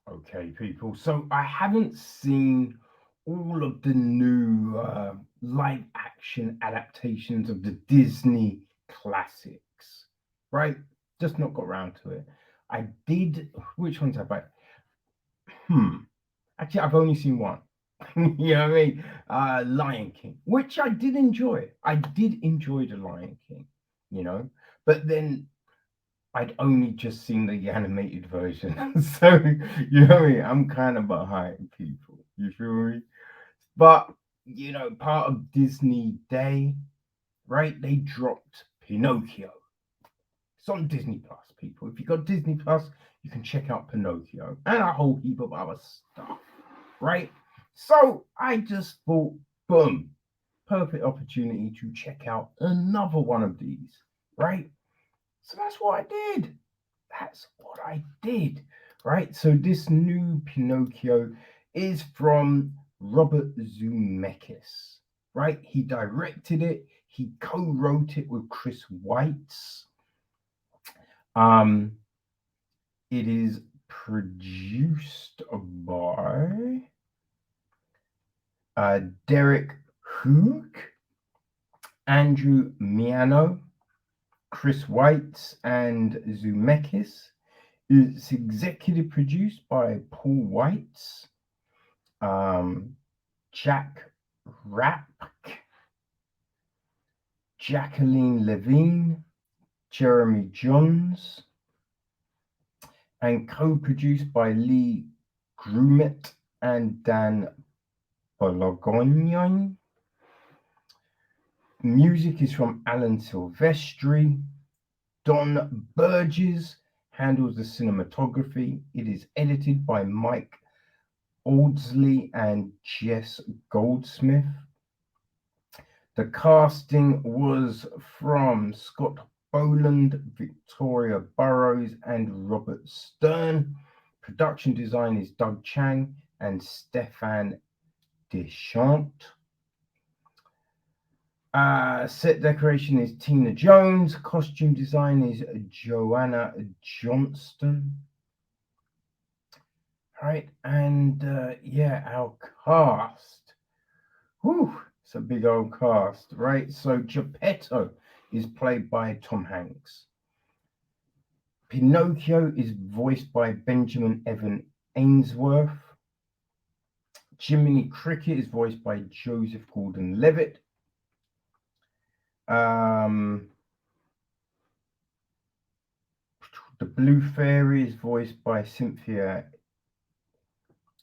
Okay, people. So I haven't seen all of the new live action adaptations of the Disney classics, right? Just not got around to it. I did. Which ones have I? Hmm. Actually, I've only seen one. You know what I mean? Lion King, which I did enjoy. I did enjoy the Lion King, you know. But then I'd only just seen the animated version, so you know what I mean. I'm kind of behind people. You feel me? But part of Disney Day, right? They dropped Pinocchio. It's on Disney Plus, people. If you got Disney Plus, you can check out Pinocchio and a whole heap of other stuff, right? So I just thought, boom, perfect opportunity to check out another one of these, right? So that's what I did. That's what I did, right? So this new Pinocchio is from Robert Zemeckis, right? He directed it. He co-wrote it with Chris Weitz. Um, it is produced by Derek Hook, Andrew Miano, Chris Weitz, and Zemeckis. It's executive produced by Paul Weitz, um, Jack Rapk, Jacqueline Levine, Jeremy Johns, and co-produced by Lee Grumet and Dan Bologognon. Music is from Alan Silvestri. Don Burgess handles the cinematography. It is edited by Mike Audsley and Jess Goldsmith. The casting was from Scott Boland, Victoria Burrows, and Robert Stern. Production design is Doug Chang and Stefan Deschamps. Set decoration is Tina Jones. Costume design is Joanna Johnston. All right, and our cast. Whew, it's a big old cast, right? So Geppetto is played by Tom Hanks. Pinocchio is voiced by Benjamin Evan Ainsworth. Jiminy Cricket is voiced by Joseph Gordon-Levitt. The Blue Fairy is voiced by Cynthia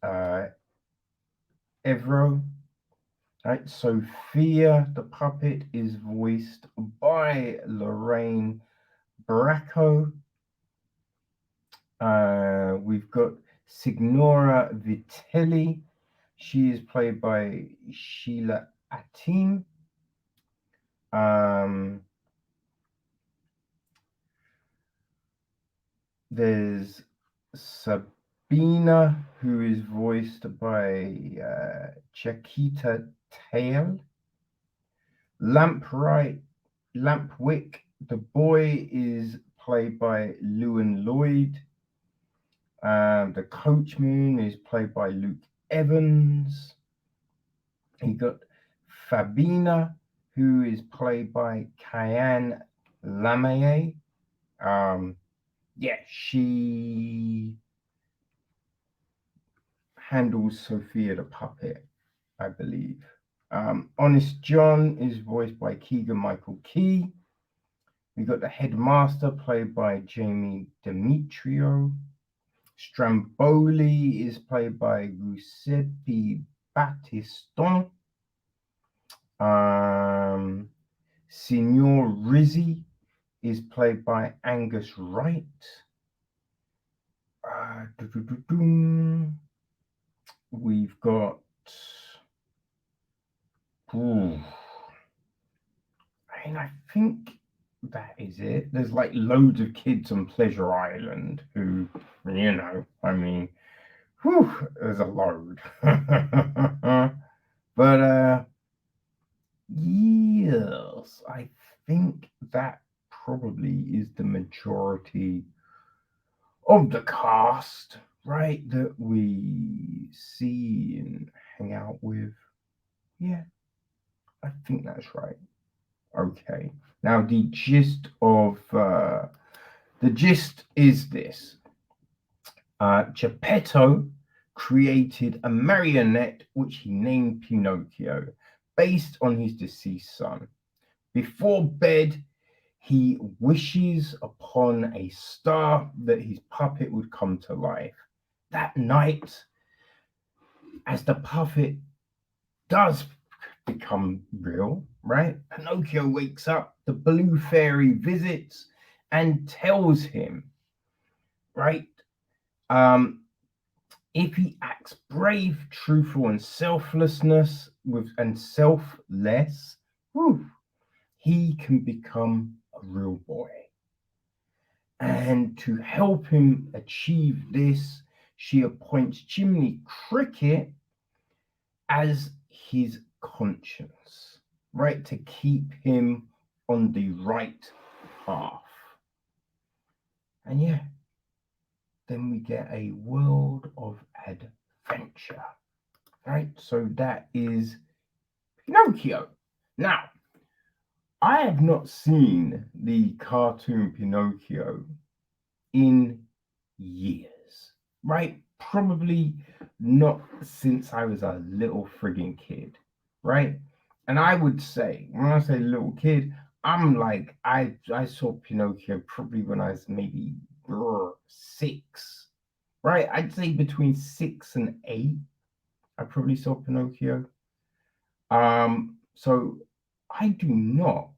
Erivo. Right, Sophia the puppet is voiced by Lorraine Bracco. We've got Signora Vitelli. She is played by Sheila Atim. There's Sabina, who is voiced by Chiquita Tail. Lampwick, the boy, is played by Lewin Lloyd. The coachman is played by Luke Evans. You got Fabina, who is played by Kyan Lamaye. She handles Sophia the puppet, I believe. Honest John is voiced by Keegan-Michael Key. We got the headmaster played by Jamie Demetrio. Stromboli is played by Giuseppe Battiston. Signor Rizzi is played by Angus Wright. We've got. I think that is it. There's like loads of kids on Pleasure Island who, there's a load. But yes, I think that probably is the majority of the cast, right, that we see and hang out with. Yeah, I think that's right. Okay. Now the gist is this: Geppetto created a marionette which he named Pinocchio, based on his deceased son. Before bed, he wishes upon a star that his puppet would come to life. That night, as the puppet does become real, right? Pinocchio wakes up, the blue fairy visits and tells him, right? Um, if he acts brave, truthful, and selfless, whew, he can become a real boy. And to help him achieve this, she appoints Jiminy Cricket as his conscience, right? To keep him on the right path. And yeah, then we get a world of adventure, right? So that is Pinocchio. Now, I have not seen the cartoon Pinocchio in years, right? Probably not since I was a little frigging kid, right? And I would say, when I say little kid, I'm like, I saw Pinocchio probably when I was maybe 6, right? I'd say between 6 and 8, I probably saw Pinocchio. So I do not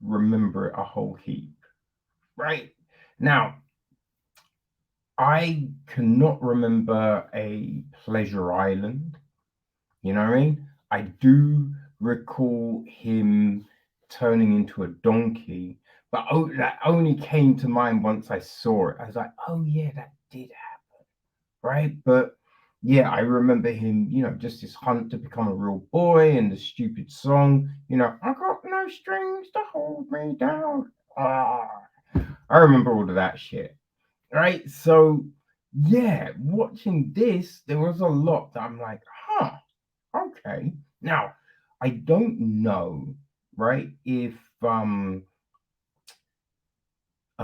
remember it a whole heap, right? Now, I cannot remember a Pleasure Island. You know what I mean? I do recall him turning into a donkey, but that only came to mind once I saw it. I was like, oh yeah, that did happen, right? But yeah, I remember him, just his hunt to become a real boy and the stupid song, I got no strings to hold me down. Ah, I remember all of that shit, right? So yeah, watching this, there was a lot that I'm like, huh, okay. Now, I don't know, right, if a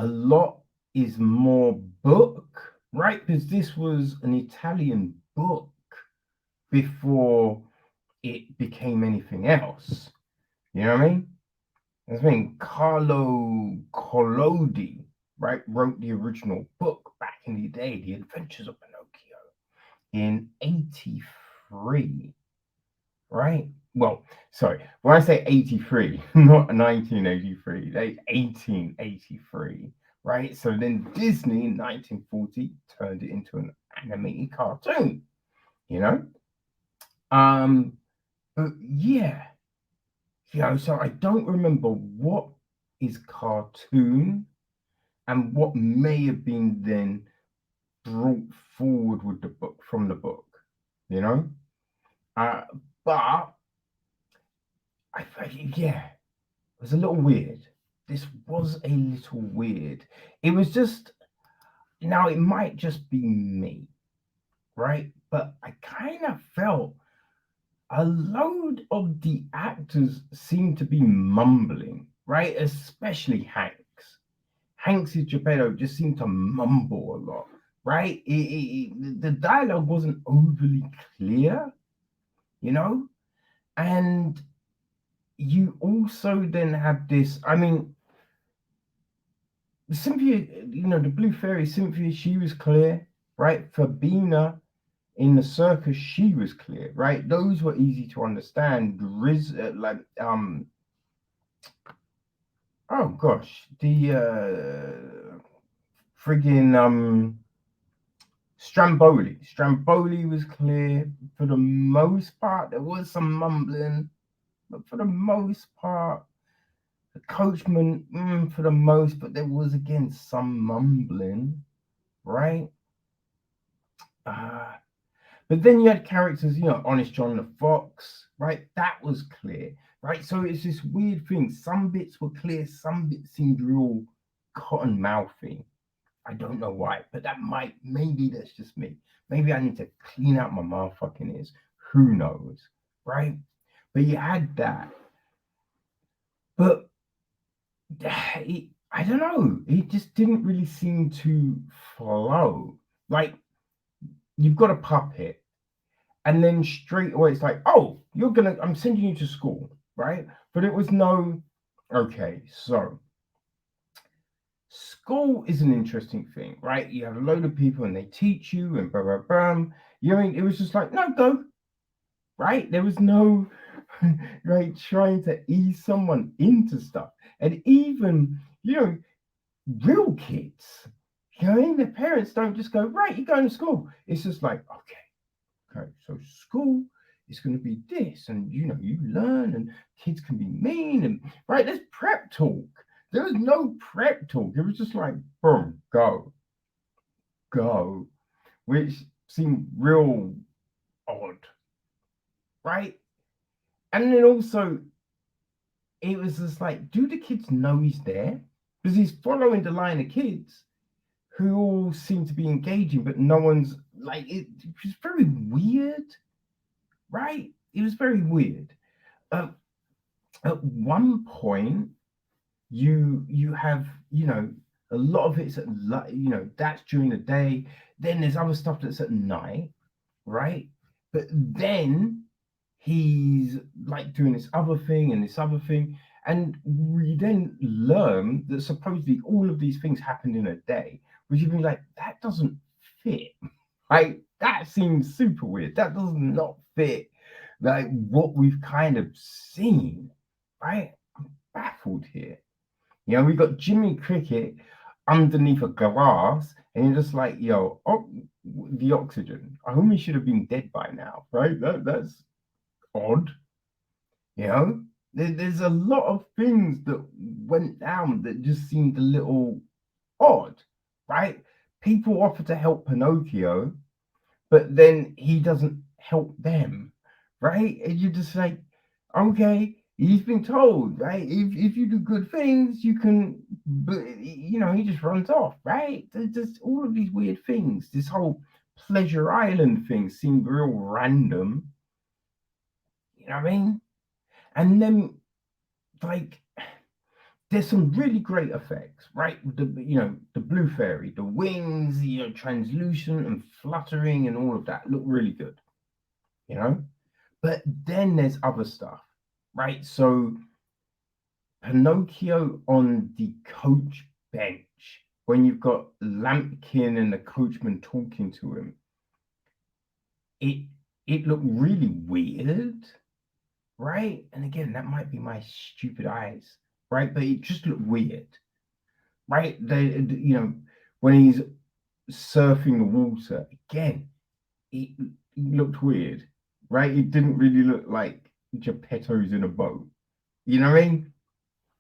lot is more book, right? Because this was an Italian book before it became anything else. You know what I mean? I mean, Carlo Collodi, right, wrote the original book back in the day, The Adventures of Pinocchio, in 83, right? Well, sorry, when I say 83, not 1983, like 1883, right? So then Disney in 1940 turned it into an animated cartoon, you know? Um, but yeah, so I don't remember what is cartoon and what may have been then brought forward with the book from the book, you know? Uh, but yeah, it was a little weird. This was a little weird. It was just, now it might just be me, right? But I kind of felt a load of the actors seemed to be mumbling, right? Especially Hanks. Hanks's Geppetto just seemed to mumble a lot, right? The dialogue wasn't overly clear, you know? And you also then have this, I mean, Cynthia, the Blue Fairy, Cynthia, she was clear, right? Fabina in the circus, she was clear, right? Those were easy to understand. Oh gosh, the friggin' Stromboli was clear for the most part. There was some mumbling, but for the most part, the coachman, for the most, but there was again some mumbling, right? But then you had characters, Honest John the Fox, right? That was clear, right? So it's this weird thing. Some bits were clear, some bits seemed real cotton mouthy. I don't know why, but maybe that's just me. Maybe I need to clean out my motherfucking ears. Who knows, right? But you had that. But I don't know. It just didn't really seem to flow. Like, you've got a puppet, and then straight away it's like, oh, I'm sending you to school, right? But it was no, okay, so school is an interesting thing, right? You have a load of people and they teach you and blah blah blah. You know, it was just like, no, go, right? There was no right trying to ease someone into stuff. And even, real kids, their parents don't just go, right, you're going to school. It's just like, okay, so school is going to be this, and you learn, and kids can be mean, and right, there's prep talk. There was no prep talk. It was just like, boom, go, which seemed real odd, right? And then also, it was just like, do the kids know he's there? Because he's following the line of kids who all seem to be engaging, but no one's like, it was very weird, right? It was very weird. At one point, you have, a lot of it's that's during the day. Then there's other stuff that's at night, right? But then he's like doing this other thing and this other thing, and we then learn that supposedly all of these things happened in a day, which you'd be like, that doesn't fit, right? That seems super weird. That does not fit like what we've kind of seen, right? I'm baffled here. We got Jiminy Cricket underneath a glass, and you're just like, yo, oh, the oxygen. I only should have been dead by now, right? That's odd. There's a lot of things that went down that just seemed a little odd, right? People offer to help Pinocchio, but then he doesn't help them, right? And you're just like, okay, he's been told, right? If you do good things, you can, but he just runs off, right? There's just all of these weird things. This whole Pleasure Island thing seemed real random. You know what I mean? And then, like, there's some really great effects, right? The blue fairy, the wings, translucent and fluttering and all of that look really good, you know. But then there's other stuff, right? So Pinocchio on the coach bench, when you've got Lampkin and the coachman talking to him, it looked really weird, right? And again, that might be my stupid eyes, right? But it just looked weird, right? When he's surfing the water again, it looked weird, right? It didn't really look like Geppetto's in a boat. You know what I mean?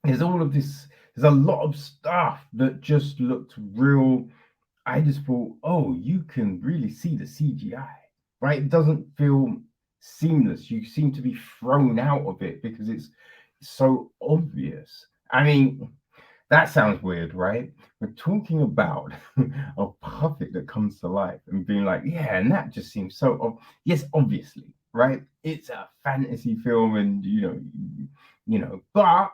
There's all of this. There's a lot of stuff that just looked real. I just thought, oh, you can really see the CGI, right? It doesn't feel seamless. You seem to be thrown out of it because it's so obvious. I mean, that sounds weird, right? We're talking about a puppet that comes to life and being like, yeah, and that just seems so yes, obviously, right? It's a fantasy film, and but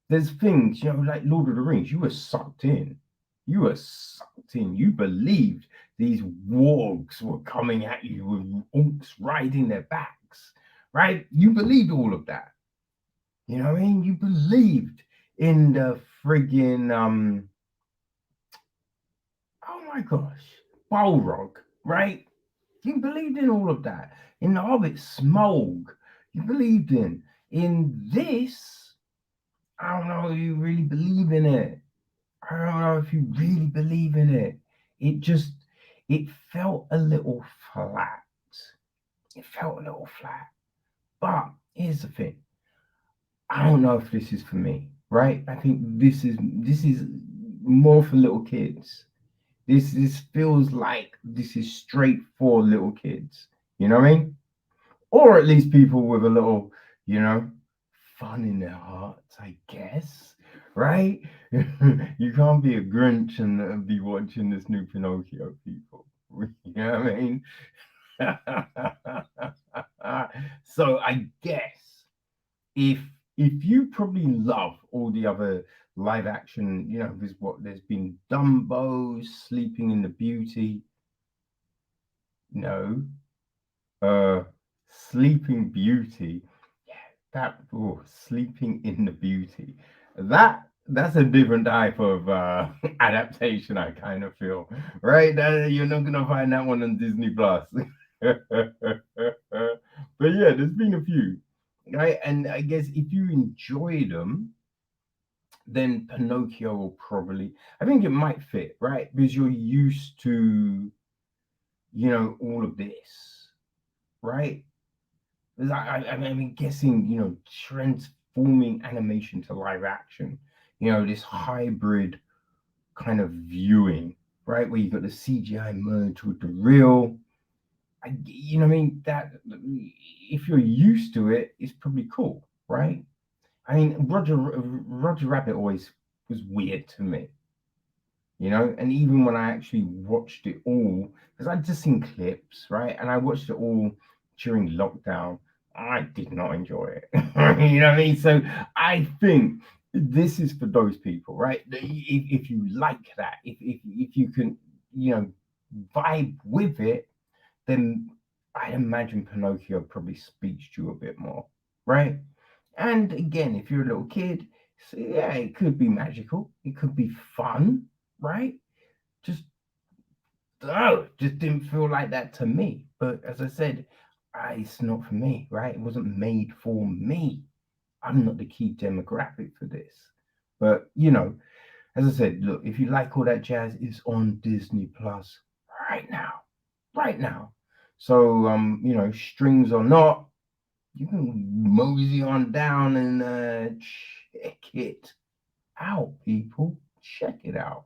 there's things, like Lord of the Rings, you were sucked in. You were sucked in. You believed these wargs were coming at you with orcs riding their backs, right? You believed all of that. You know what I mean? You believed in the friggin' oh my gosh, Balrog, right? You believed in all of that. In the Hobbit, Smaug, you believed in this. I don't know if you really believe in it. I don't know if you really believe in it. It felt a little flat. It felt a little flat. But here's the thing. I don't know if this is for me, right? I think this is more for little kids. This feels like this is straight for little kids. You know what I mean? Or at least people with a little, fun in their hearts, I guess. right? You can't be a Grinch and be watching this new Pinocchio, people. You know what I mean? So I guess if you probably love all the other live action, there's been Dumbo, Sleeping in the Beauty, no, uh, Sleeping Beauty, yeah, Sleeping in the Beauty, that's a different type of adaptation. I kind of feel, right? You're not gonna find that one on Disney Plus. But yeah, there's been a few, right? And I guess if you enjoy them, then Pinocchio will probably, I think it might fit, right? Because you're used to, all of this, right? 'Cause I'm guessing, transforming animation to live action, this hybrid kind of viewing, right? Where you got the CGI merged with the real. You know what I mean? That if you're used to it, it's probably cool, right? I mean, Roger Rabbit always was weird to me, and even when I actually watched it all, because I'd just seen clips, right, and I watched it all during lockdown, I did not enjoy it. You know what I mean? So I think this is for those people, right? If you like that, if you can, vibe with it, then I imagine Pinocchio probably speaks to you a bit more, right? And again, if you're a little kid, so yeah, it could be magical, it could be fun, right? Just just didn't feel like that to me. But as I said, it's not for me, right? It wasn't made for me. I'm not the key demographic for this. But as I said, look, if you like all that jazz, it's on Disney Plus right now, right now. So strings or not, you can mosey on down and check it out, people. Check it out.